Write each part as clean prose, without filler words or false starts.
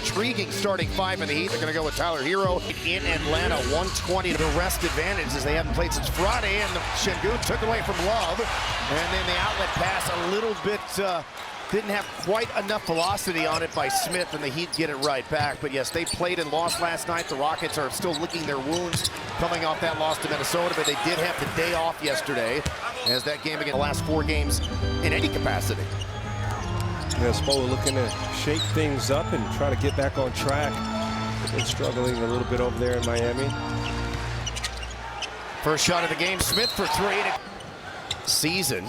intriguing starting five in the Heat. They're going to go with Tyler Hero in Atlanta, 120 to the rest advantage as they haven't played since Friday, and Şengün took away from Love, and then the outlet pass a little bit didn't have quite enough velocity on it by Smith, and the Heat get it right back. But yes, they played and lost last night. The Rockets are still licking their wounds coming off that loss to Minnesota, but they did have the day off yesterday as that game against the last 4 games in any capacity. Yeah, Spo looking to shake things up and try to get back on track. They've been struggling a little bit over there in Miami. First shot of the game, Smith for 3 to season.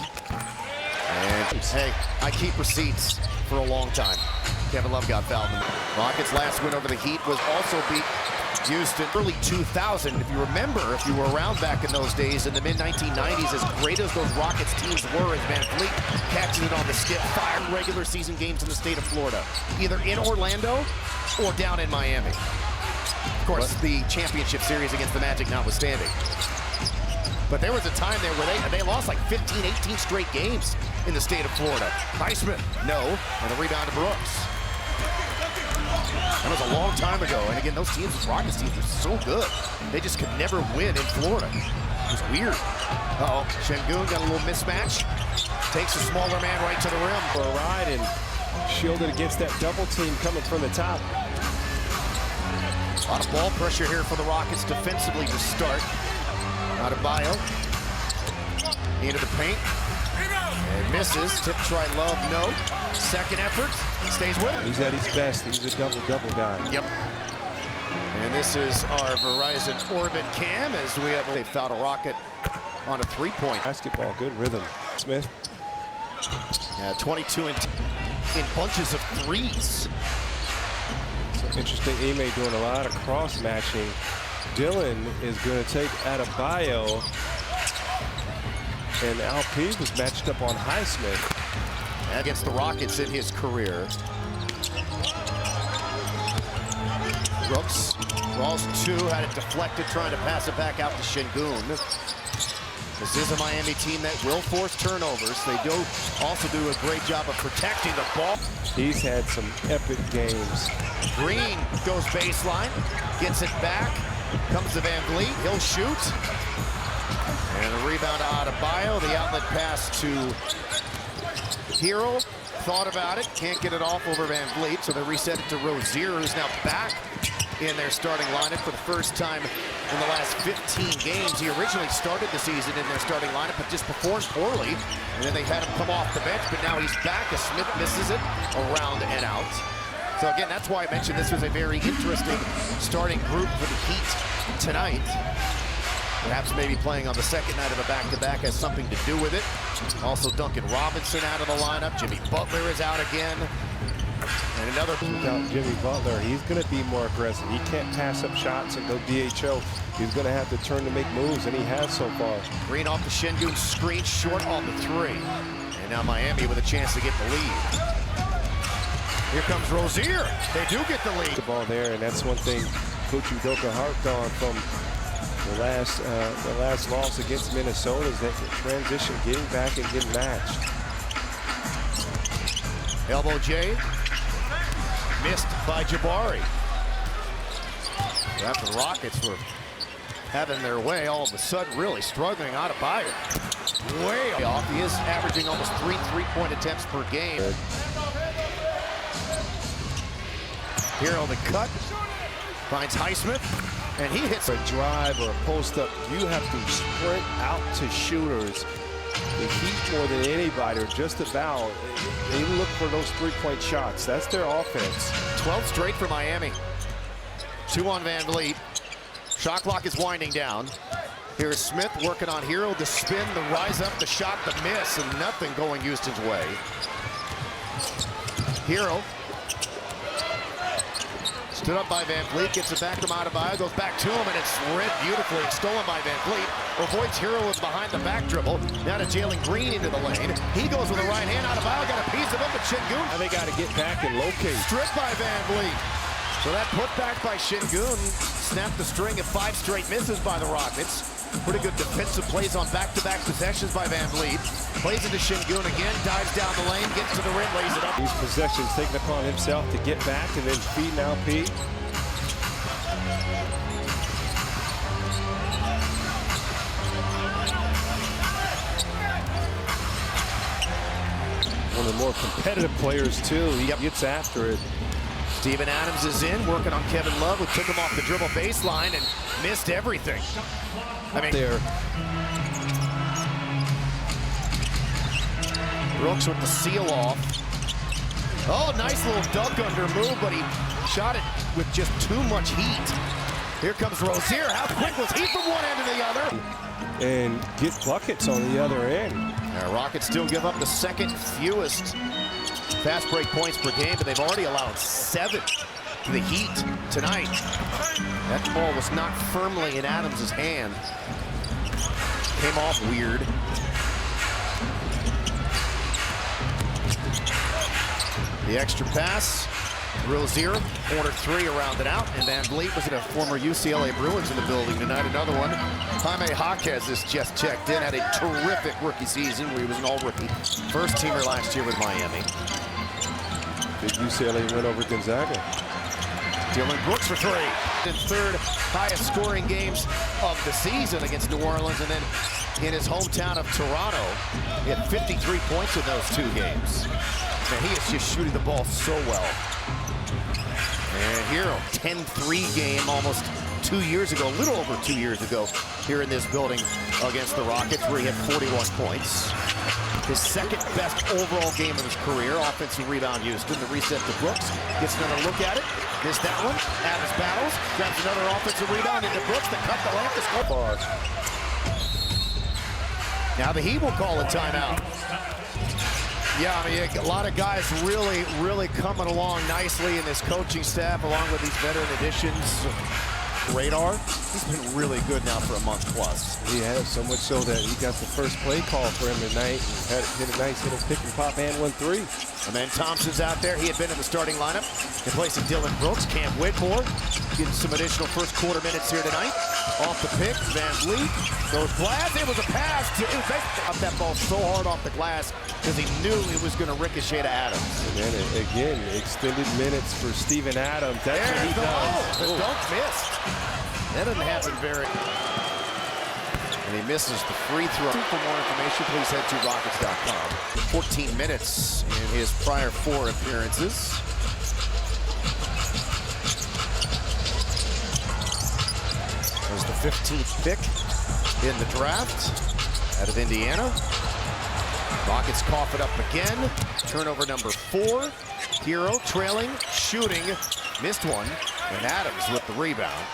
And hey, I keep receipts for a long time. Kevin Love got fouled. Rockets' last win over the Heat was also beat Houston early 2000. If you remember, if you were around back in those days in the mid-1990s, as great as those Rockets teams were, as Van Vliet catching it on the skip, 5 regular season games in the state of Florida, either in Orlando or down in Miami. Of course, the championship series against the Magic notwithstanding. But there was a time there where they lost like 15, 18 straight games in the state of Florida. Highsmith, no, and a rebound to Brooks. That was a long time ago. And again, those teams, Rockets teams, were so good. They just could never win in Florida. It was weird. Uh-oh, Şengün got a little mismatch. Takes a smaller man right to the rim. For a ride and shielded against that double team coming from the top. A lot of ball pressure here for the Rockets defensively to start. Adebayo into the paint and misses. Tip try Love, no. Second effort, stays with him. He's at his best. He's a double-double guy. Yep. And this is our Verizon Orbit cam as they fouled a Rocket on a 3-point. Basketball, good rhythm. Smith. 22 in bunches of threes. So interesting. Ime doing a lot of cross-matching. Dylan is going to take Adebayo, and Alp was matched up on Highsmith. Against the Rockets in his career. Brooks draws 2, had it deflected, trying to pass it back out to Şengün. This is a Miami team that will force turnovers. They do also do a great job of protecting the ball. He's had some epic games. Green goes baseline, gets it back. Comes to Van Vliet, he'll shoot. And a rebound to Adebayo. The outlet pass to Hero. Thought about it, can't get it off over Van Vliet, so they reset it to Rozier, who's now back in their starting lineup for the first time in the last 15 games. He originally started the season in their starting lineup, but just performed poorly. And then they had him come off the bench, but now he's back as Smith misses it around and out. So again, that's why I mentioned this was a very interesting starting group for the Heat tonight. Perhaps maybe playing on the second night of a back-to-back has something to do with it. Also Duncan Robinson out of the lineup. Jimmy Butler is out again. And another... Without Jimmy Butler, he's going to be more aggressive. He can't pass up shots and go DHO. He's going to have to turn to make moves, and he has so far. Green off the Şengün screen, short on the 3. And now Miami with a chance to get the lead. Here comes Rozier. They do get the lead. The ball there, and that's one thing Coach Udoka harped on from the last loss against Minnesota, is that transition, getting back and getting matched. Elbow J, missed by Jabari. After the Rockets were having their way, all of a sudden really struggling. Adebayo way off. He is averaging almost 3 3-point attempts per game. Here on the cut, finds Highsmith, and he hits a drive or a post-up. You have to sprint out to shooters. The Heat, more than anybody, or just about, they look for those 3-point shots. That's their offense. 12 straight for Miami. 2 on Van Vliet. Shot clock is winding down. Here's Smith working on Hero, the spin, the rise up, the shot, the miss, and nothing going Houston's way. Hero. Stood up by Van Vliet, gets it back from Adebayo, goes back to him, and it's read beautifully. It's stolen by Van Vliet. Avoids Hero with behind the back dribble. Now to Jalen Green into the lane. He goes with the right hand. Adebayo got a piece of it, but Şengün. And they got to get back and locate. Stripped by Van Vliet. So that put back by Şengün snapped the string of 5 straight misses by the Rockets. Pretty good defensive plays on back-to-back possessions by Van Vliet. Plays into Şengün again, dives down the lane, gets to the rim, lays it up. These possessions taking upon himself to get back and then feed now Pete. One of the more competitive players, too. He gets after it. Steven Adams is in, working on Kevin Love, who took him off the dribble baseline and missed everything. I mean, There. Brooks with the seal off. Oh, nice little dunk under move, but he shot it with just too much heat. Here comes Rozier. How quick was he from one end to the other? And get buckets on the other end. Rockets still give up the second fewest fast break points per game, but they've already allowed 7 to the Heat tonight. That ball was not firmly in Adams' hand. Came off weird. The extra pass. Rozier, corner 3 around it out, and Van Vliet was in a former UCLA Bruins in the building tonight. Another one. Jaime Jaquez is just checked in, had a terrific rookie season where he was an all-rookie. First teamer last year with Miami. Big UCLA win over Gonzaga. Dylan Brooks for 3. In third highest scoring games of the season against New Orleans, and then in his hometown of Toronto, he had 53 points in those 2 games. Man, he is just shooting the ball so well. And here, a 10-3 game almost 2 years ago, a little over 2 years ago, here in this building against the Rockets, where he had 41 points. His second best overall game of his career. Offensive rebound, Houston. The reset to Brooks. Gets another look at it. Missed that one. Adams battles. Grabs another offensive rebound into Brooks to cut the lamp to score. Bars. Now the Heat will call a timeout. Yeah, I mean, a lot of guys really coming along nicely in this coaching staff, along with these veteran additions. Radar, he's been really good now for a month plus. He has, so much so that he got the first play call for him tonight. And hit a nice little pick and pop and 1-3. And then Thompson's out there. He had been in the starting lineup in place of Dylan Brooks. Cam Whitmore getting some additional first quarter minutes here tonight. Off the pick, Van Vliet goes glass. It was a pass. It was up that ball so hard off the glass because he knew it was going to ricochet to Adams. And then again, extended minutes for Steven Adams. That's what he does. The dunk missed. That doesn't happen very. And he misses the free throw. For more information, please head to Rockets.com. 14 minutes in his prior 4 appearances. Was the 15th pick in the draft out of Indiana. Rockets cough it up again. Turnover number 4. Hero trailing, shooting, missed one, and Adams with the rebound.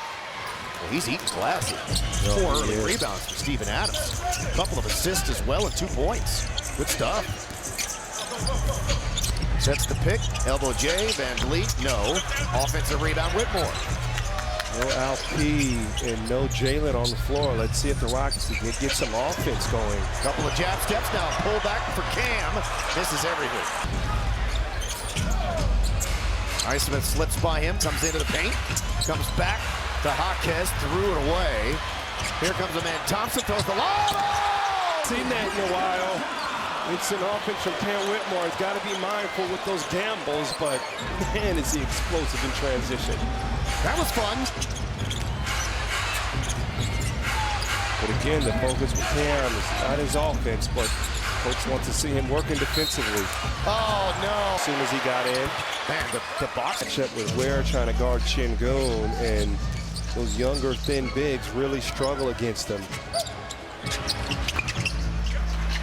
Well, he's eating glass here. 4 early rebounds for Steven Adams. A couple of assists as well and 2 points. Good stuff. Sets the pick. Elbow J. Van Vliet. No. Offensive rebound. Whitmore. No LP and no Jalen on the floor. Let's see if the Rockets can get some offense going. Couple of jab steps now. Pull back for Cam. Misses everything. Highsmith slips by him. Comes into the paint. Comes back to Jaquez. Threw it away. Here comes a man. Thompson throws the lob. Seen that in a while. It's an offense from Cam Whitmore. He's got to be mindful with those gambles, but man, is he explosive in transition. That was fun. But again, the focus with Cam is not his offense, but folks want to see him working defensively. Oh, no. As soon as he got in. Man, the box. Matchup with Ware trying to guard Şengün, and those younger, thin bigs really struggle against him.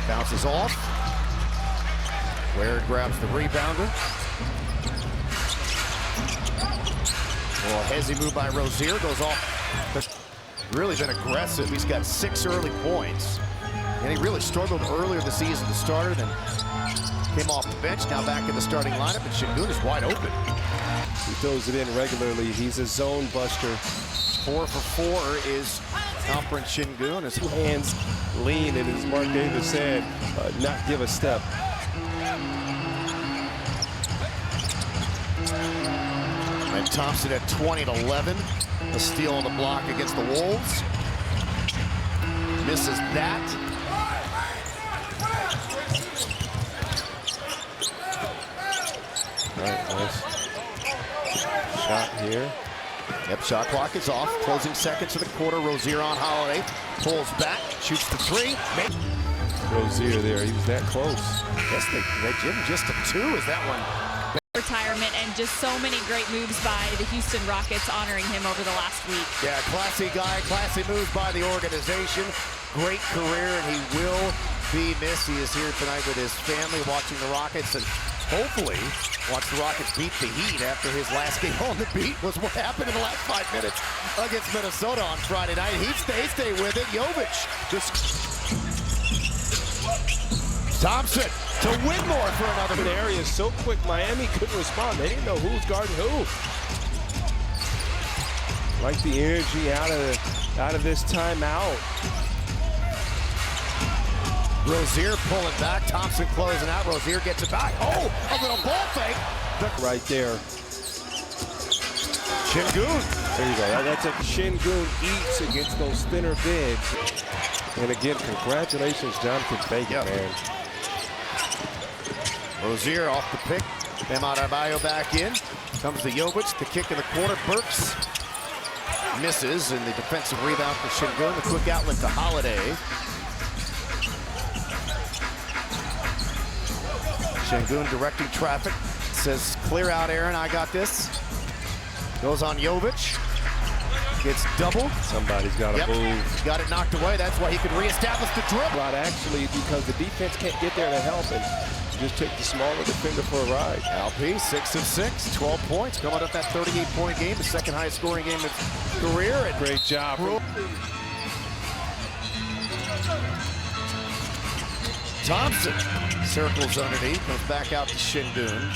Bounces off. Ware grabs the rebounder. Well, heavy move by Rozier goes off. Really been aggressive. He's got 6 early points. And he really struggled earlier this season to starter, then came off the bench, now back in the starting lineup, and Şengün is wide open. He throws it in regularly. He's a zone buster. 4 for 4 is Alperen Şengün. His Hands lean, and as Mark Davis said, not give a step. And Thompson at 20-11. A steal on the block against the Wolves. misses that. All right, nice shot here. Yep, shot clock is off. Closing seconds of the quarter. Rozier on Holiday. Pulls back, shoots the three. Rozier there, he was that close. Yes, they give him just a two. Is that one? Retirement, and just so many great moves by the Houston Rockets honoring him over the last week. Yeah, classy guy, classy moves by the organization. Great career, and he will be missed. He is here tonight with his family watching the Rockets, and hopefully watch the Rockets beat the Heat after his last game on the beat was what happened in the last 5 minutes against Minnesota on Friday night. Heat stay with it. Jovic just... Thompson to Whitmore for another. The area is so quick, Miami couldn't respond. They didn't know who's guarding who. Like the energy out of this timeout. Rozier pulling back. Thompson closing out. Rozier gets it back. Oh, a little ball fake. Right there. Şengün. There you go. That's a Şengün eats against those thinner bigs. And again, congratulations, Jonathan Bacon, man. Rozier off the pick. Bam Adebayo back in. Comes to Jovic. The kick in the corner. Burks misses, and the defensive rebound for Şengün. The quick outlet to Holiday. Şengün directing traffic. Says, clear out, Aaron. I got this. Goes on Jovic. Gets doubled. Somebody's got to move. Got it knocked away. That's why he could reestablish the dribble. But actually, because the defense can't get there to help, and just take the smaller defender for a ride. LP, 6 of 6, 12 points. Coming up that 38-point game, the second highest scoring game of his career. And great job. Thompson circles underneath, comes back out to Şengün.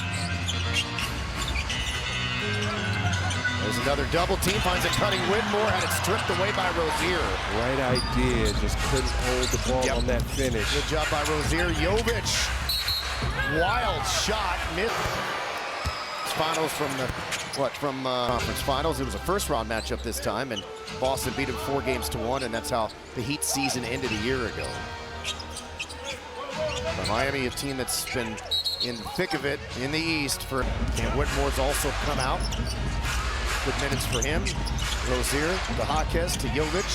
There's another double team, finds a cutting Whitmore, had it stripped away by Rozier. Right idea, just couldn't hold the ball on that finish. Good job by Rozier. Jovic, wild shot, mid. Finals from the, conference finals. It was a first round matchup this time, and Boston beat him 4-1, and that's how the Heat season ended a year ago. But Miami, a team that's been in the thick of it in the East for, and Whitmore's also come out. Good minutes for him. Rozier to Jaquez to Jovic.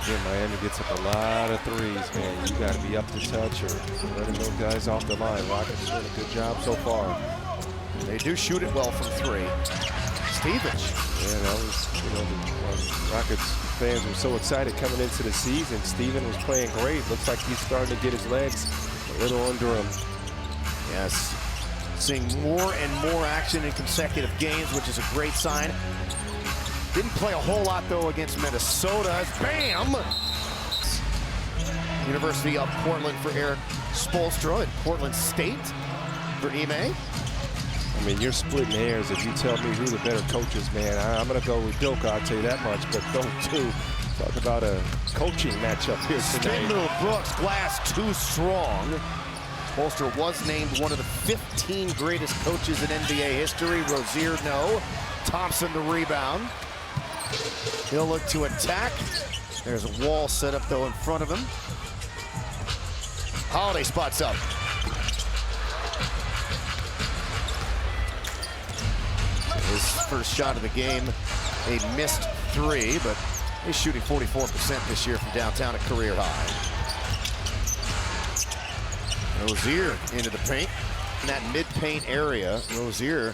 Yeah, Miami gets up a lot of threes, man. You got to be up to touch or letting those guys off the line. Rockets doing a good job so far. They do shoot it well from three. Stevens. Yeah, that was, the Rockets fans were so excited coming into the season. Steven was playing great. Looks like he's starting to get his legs a little under him. Yes. Seeing more and more action in consecutive games, which is a great sign. Didn't play a whole lot, though, against Minnesota. Bam! University of Portland for Eric Spoelstra, and Portland State for Ime. I mean, you're splitting hairs if you tell me who the better coach is, man. I'm going to go with Dilka, I'll tell you that much, but don't talk about a coaching matchup here tonight. Spin move, Brooks, glass too strong. Spoelstra was named one of the 15 greatest coaches in NBA history. Rozier, no. Thompson, the rebound. He'll look to attack. There's a wall set up, though, in front of him. Holiday spots up. His first shot of the game, a missed three, but he's shooting 44% this year from downtown, a career high. Rozier into the paint. In that mid-paint area, Rozier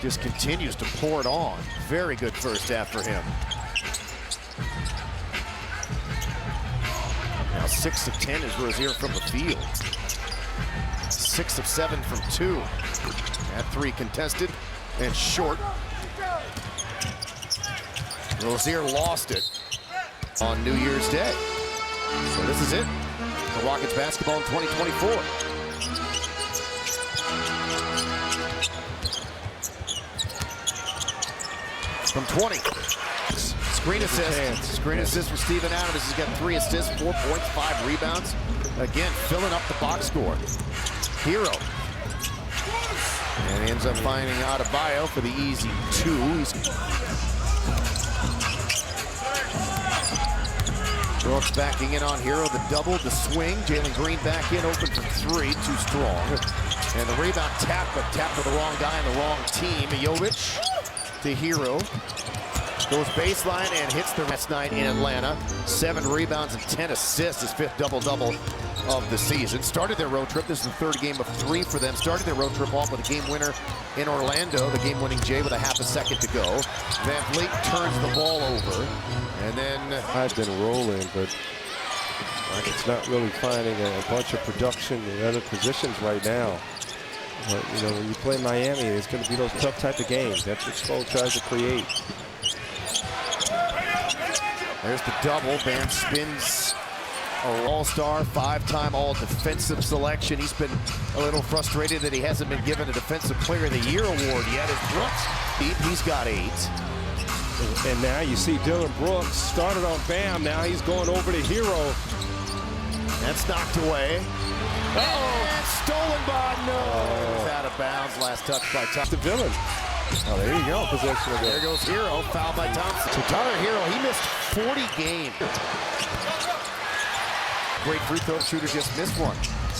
just continues to pour it on. Very good first half for him. Now 6 of 10 is Rozier from the field. 6 of 7 from 2. That three contested and short. Rozier lost it on New Year's Day. So this is it for Rockets basketball in 2024. From 20. Screen assist. Screen assist for Steven Adams. He's got 3 assists, 4 points, 5 rebounds. Again, filling up the box score. Hero. And he ends up finding Adebayo for the easy 2. Brooks backing in on Hero, the double, the swing. Jalen Green back in, open for three, too strong. And the rebound tap, but tapped to the wrong guy and the wrong team. Jovic to Hero. Goes baseline and hits the last night in Atlanta. 7 rebounds and 10 assists, his 5th double-double of the season. Started their road trip. This is the 3rd game of 3 for them. Started their road trip off with a game winner in Orlando. The game-winning Jay with a half a second to go. Van Vliet turns the ball over. And then I've been rolling, but it's not really finding a bunch of production in other positions right now. But, you know, when you play Miami, it's going to be those tough type of games. That's what Spo tries to create. There's the double. Bam spins. An all-star, 5-time all-defensive selection. He's been a little frustrated that he hasn't been given a Defensive Player of the Year award yet. As Brooks, he's got 8. And now you see Dylan Brooks started on Bam. Now he's going over to Hero. That's knocked away. And stolen by It's out of bounds. Last touch by Thompson. The villain. Oh, there you go. Possession of There goes Hero. Foul by Thompson. So Tyler Hero, he missed 40 games. Great free throw shooter, just missed one.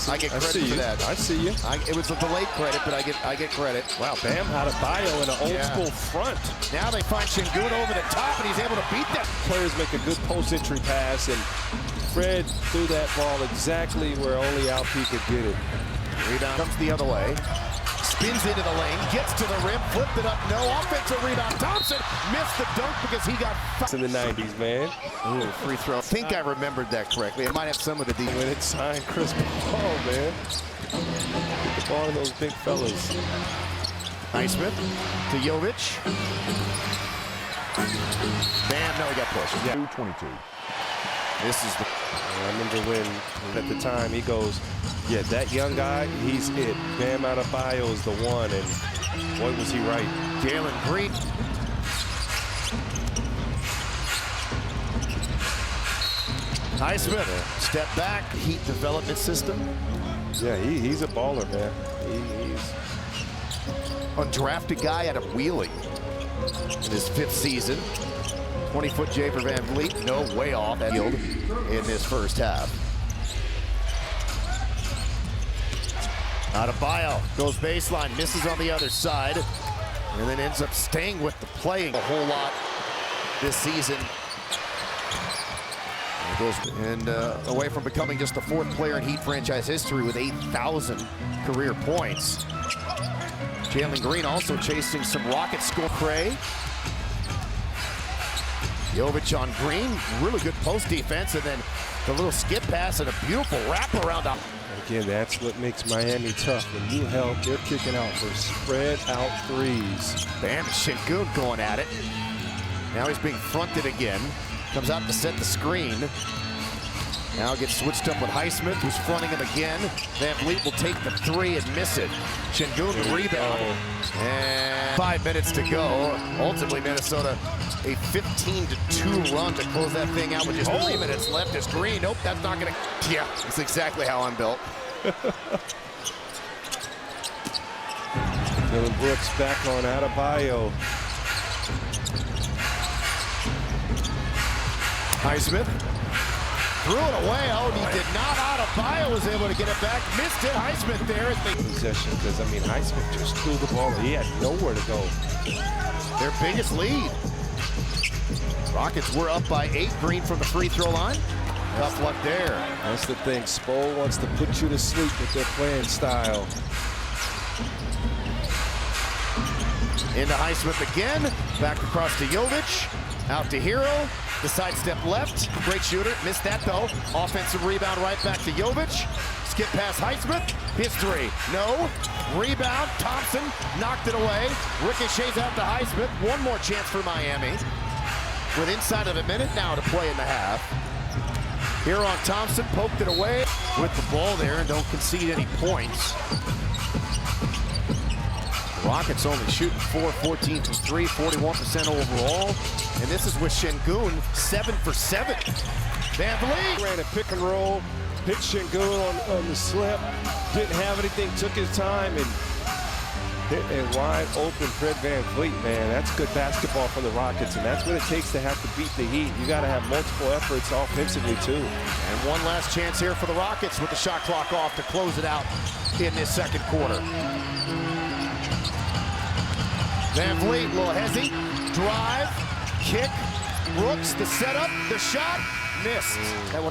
I get credit for that. I see you. It was a delayed credit, but I get credit. Wow, Bam had a bio in an old school front. Now they find Şengün over the top, and he's able to beat that. Players make a good post-entry pass, and Fred threw that ball exactly where only Alpi could get it. Rebound comes the other way. Spins into the lane, gets to the rim, flipped it up, no offensive rebound. Thompson missed the dunk because he got in the 90s, man. Ooh, free throw. I think I remembered that correctly. It might have some of the deep. When it signed Chris Paul, man. Get the ball to those big fellas. Highsmith to Jovic. Bam, no, he got pushed. Yeah. 2:22. This is the... I remember when, at the time, he goes, yeah, that young guy, he's it. Bam Adebayo is the one, and boy, was he right. Jalen Green. Highsmith, step back, Heat development system. Yeah, he's a baller, man. He's Undrafted guy out of Wheeling in his 5th season. 20-foot Jay for Van Vliet, no, way off that field in this first half. Adebayo goes baseline, misses on the other side, and then ends up staying with the playing a whole lot this season. And goes away from becoming just the 4th player in Heat franchise history with 8,000 career points. Jalen Green also chasing some Rocket score. Cray. Jovic on Green, really good post defense, and then the little skip pass and a beautiful wraparound. Again, that's what makes Miami tough. When you help, they're kicking out for spread out threes. Bam, Şengün going at it. Now he's being fronted again. Comes out to set the screen. Now gets switched up with Highsmith, who's fronting him again. Van Vliet will take the 3 and miss it. Şengün the rebound. And 5 minutes to go. Ultimately, Minnesota a 15-2 run to close that thing out with just 3 minutes left. As Green, nope, that's not gonna. Yeah, that's exactly how I'm built. Dylan Brooks back on Adebayo. Highsmith threw it away. Oh, he did not. Adebayo was able to get it back. Missed it. Highsmith there as they Possession, because I mean Highsmith just threw the ball. He had nowhere to go. their biggest lead. Rockets were up by 8. Green from the free throw line. Tough luck there. That's the thing. Spo wants to put you to sleep with their playing style. Into Highsmith again. Back across to Jovic. Out to Hero. The sidestep left. Great shooter. Missed that though. Offensive rebound right back to Jovic. Skip past Highsmith. His 3. No. Rebound. Thompson knocked it away. Ricochets out to Highsmith. One more chance for Miami. With inside of a minute now to play in the half. Here on Thompson, poked it away with the ball there and don't concede any points. The Rockets only shooting 4-14 from 3, 41% overall. And this is with Şengün, 7 for 7. Van Vliet Ran a pick and roll, hit Şengün on the slip, didn't have anything, took his time, and hit a wide open Fred VanVleet, man. That's good basketball for the Rockets, and that's what it takes to have to beat the Heat. You got to have multiple efforts offensively, too. And one last chance here for the Rockets with the shot clock off to close it out in this second quarter. VanVleet, little hezzy, drive, kick, Brooks, the setup, the shot, missed. That